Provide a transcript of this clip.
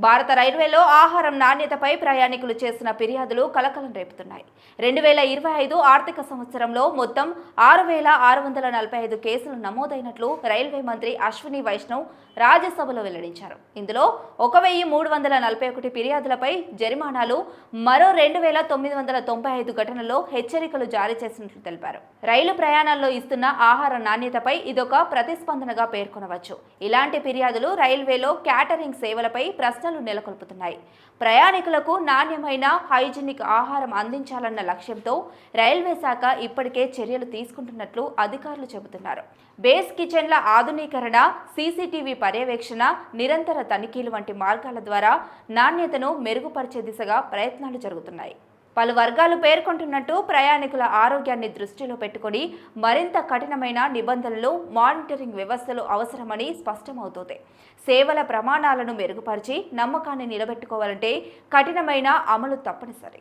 భారత రైల్వేలో ఆహారం నాణ్యతపై ప్రయాణికులు చేసిన ఫిర్యాదులు కలకలం రేపుతున్నాయి. 2025 ఆర్థిక సంవత్సరంలో మొత్తం 6,645 కేసులు నమోదైనట్లు రైల్వే మంత్రి అశ్విని వైష్ణవ్ రాజ్యసభలో వెల్లడించారు. ఇందులో 1,341 ఫిర్యాదులపై జరిమానాలు, మరో 2,995 ఘటనల్లో హెచ్చరికలు జారీ చేసినట్లు తెలిపారు. రైలు ప్రయాణాల్లో ఇస్తున్న ఆహార నాణ్యతపై ఇదొక ప్రతిస్పందనగా పేర్కొనవచ్చు. ఇలాంటి ఫిర్యాదులు రైల్వేలో క్యాటరింగ్ సేవలపై ప్రశ్నలు నెలకొల్పుతున్నాయి. ప్రయాణికులకు నాణ్యమైన హైజీనిక్ ఆహారం అందించాలన్న లక్ష్యంతో రైల్వే శాఖ ఇప్పటికే చర్యలు తీసుకుంటున్నట్లు అధికారులు చెబుతున్నారు. బేస్ కిచెన్ల ఆధునీకరణ, సీసీటీవీ పర్యవేక్షణ, నిరంతర తనిఖీలు వంటి మార్గాల ద్వారా నాణ్యతను మెరుగుపరిచే దిశగా ప్రయత్నాలు జరుగుతున్నాయి. పలు వర్గాలు పేర్కొంటున్నట్టు ప్రయాణికుల ఆరోగ్యాన్ని దృష్టిలో పెట్టుకుని మరింత కఠినమైన నిబంధనలు, మానిటరింగ్ వ్యవస్థలు అవసరమని స్పష్టమవుతోంది. సేవల ప్రమాణాలను మెరుగుపరిచి నమ్మకాన్ని నిలబెట్టుకోవాలంటే కఠినమైన అమలు తప్పనిసరి.